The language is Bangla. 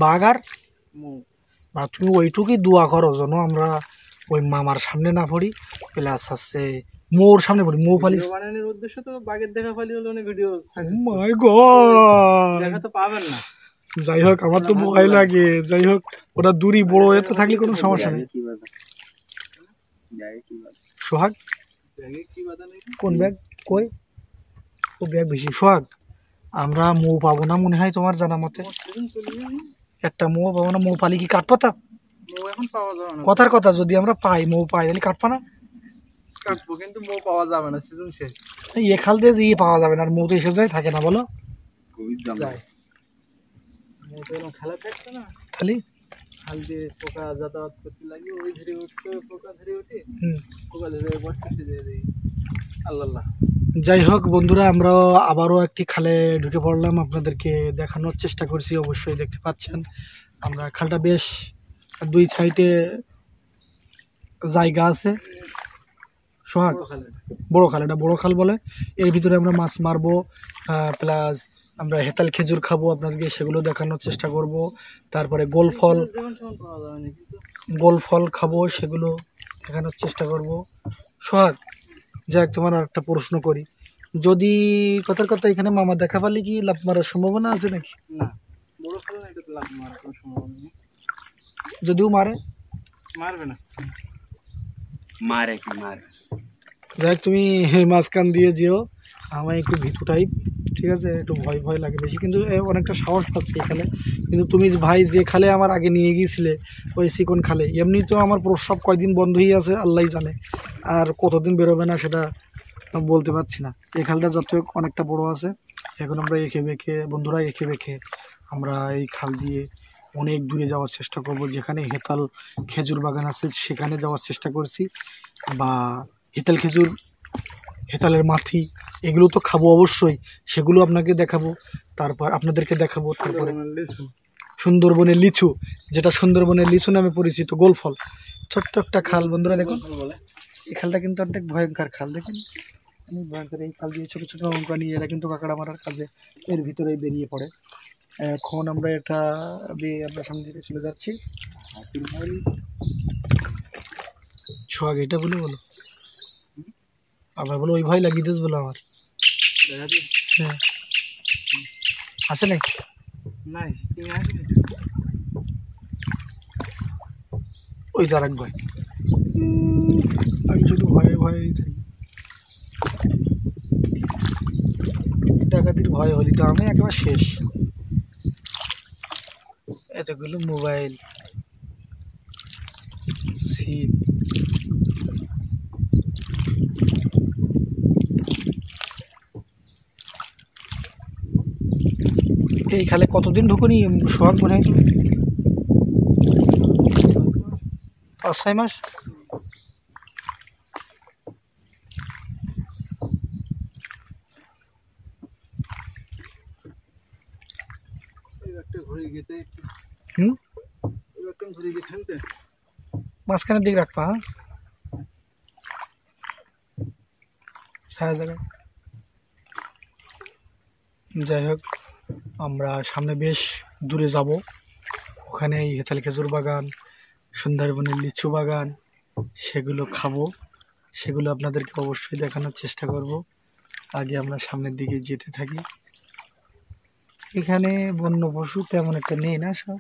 বাঘ আর তুমি ওইটুকুই দোয়া করো যেন আমরা ওই মামার সামনে না পড়ি, প্লাস হচ্ছে মোর সামনে পড়ি। মৌ পালি বানানোর উদ্দেশ্য তো বাঘের দেখা পালি হলো না ভিডিও। মাই গড, দেখা তো পাবেন না। যাই হোক, আমার তো ভয় লাগে। যাই হোক, ওটা দূরই বড় এতে থাকলে কোনো সমস্যা নেই। সোহাগ কোন ব্যাগ কই? ও ব্যাগ বেশি। সোহাগ, আমরা মৌ পাবো না মনে হয় তোমার জানা মতে। একটা মৌ পাবো না। মৌ পালি কি কাটবো? তা এখন পাওয়া যাবে না। কথার কথা, যদি আমরা পাই, মৌ পাই, তাহলে কাটবো না? কাটবো, কিন্তু মৌ পাওয়া যাবে না, সিজন শেষ। এ খাল দিয়ে যে পাওয়া যাবে না, আর মৌ তো এসব যায় থাকে না, বলো? খেলা থাকতো না খালি খাল দিয়ে পোকা যাতায়াত করতে লাগে, ওই ধরে উঠতে পোকা ধরে উঠে পোকা ধরে বসতে দিয়ে দিই। আল্লাহ। যাই হোক বন্ধুরা, আমরা আবারও একটি খালে ঢুকে পড়লাম, আপনাদেরকে দেখানোর চেষ্টা করছি। অবশ্যই দেখতে পাচ্ছেন আমরা খালটা বেশ দুই সাইডে জায়গা আছে। সোহাগ, বড় খাল, এটা বড় খাল বলে। এর ভিতরে আমরা মাছ মারবো, প্লাস আমরা হেতাল খেজুর খাবো, আপনাদেরকে সেগুলো দেখানোর চেষ্টা করব। তারপরে গোল ফল খাবো, সেগুলো দেখানোর চেষ্টা করব। সোহাগ, যাক, তোমার আর একটা প্রশ্ন করি, যদি কথার কথা এখানে মামা দেখা পারলে কি লাভ মারার সম্ভাবনা আছে নাকি? না, বড় খাল না, এটা লাভ মারার কোনো সম্ভাবনা নেই। যদিও মারবে না, মারে কি মারে। যাই, তুমি মাঝখান দিয়ে যেও, আমার একটু ভীতু টাইপ, ঠিক আছে, একটু ভয় ভয় লাগে বেশি, কিন্তু অনেকটা সাহস পাচ্ছি এখানে। কিন্তু তুমি ভাই যে খালে আমার আগে নিয়ে গিয়েছিলে, ওই চিকন খালে, এমনি তো আমার প্রস্রাব কয়দিন বন্ধই আছে আল্লাহ জানে, আর কতদিন বেরোবে না সেটা বলতে পারছি না। এই খালটা যত অনেকটা বড় আছে, এখন আমরা এঁকে বেঁকে, বন্ধুরা এঁকে বেঁকে আমরা এই খাল দিয়ে অনেক দূরে যাওয়ার চেষ্টা করব। যেখানে হেতাল খেজুর বাগান আছে সেখানে যাওয়ার চেষ্টা করছি, বা হেতাল খেজুর, হেতালের মাথি, এগুলো তো খাবো অবশ্যই, সেগুলো আপনাকে দেখাবো, তারপর আপনাদেরকে দেখাবো। তারপরে সুন্দরবনের লিচু, যেটা সুন্দরবনের লিচু নামে পরিচিত, গোল ফল। ছোট্ট একটা খাল বন্ধুরা, দেখুন এই খালটা কিন্তু অনেক ভয়ঙ্কর খাল। দেখুন অনেক ভয়ঙ্কর। এই খাল দিয়ে ছোটো ছোটো নৌকা নিয়ে এরা কিন্তু কাঁকড়া মারার কাজে এর ভিতরেই বেরিয়ে পড়ে। এখন আমরা এটা আমরা সামনে দিকে চলে যাচ্ছি। সোহাগ, এটা বলে বলো, আবার বলো, ওই ভয় লাগিয়ে দিস বলো আমার। হ্যাঁ, আছে নাকি? ওই তো আর এক ভয়, আমি শুধু ভয়ে ভয়েই থাকি। ডাকাতির ভয় হলি তো আমি একেবারে শেষ। এতগুলো মোবাইল, সিপ, এই খালে কতদিন ঢুকুনি সোহাগ মনে হয়? 5-6 মাস। মাঝখানের দিকে রাখবা, ছায়া জায়গায়। যাই হোক, আমরা সামনে বেশ দূরে যাব, ওখানে এই হেতাল খেজুর বাগান, সুন্দরবনের লিচু বাগান, সেগুলো খাবো, সেগুলো আপনাদেরকে অবশ্যই দেখানোর চেষ্টা করব। আগে আমরা সামনের দিকে যেতে থাকি। এখানে বন্য পশু তেমন একটা নেই না, সব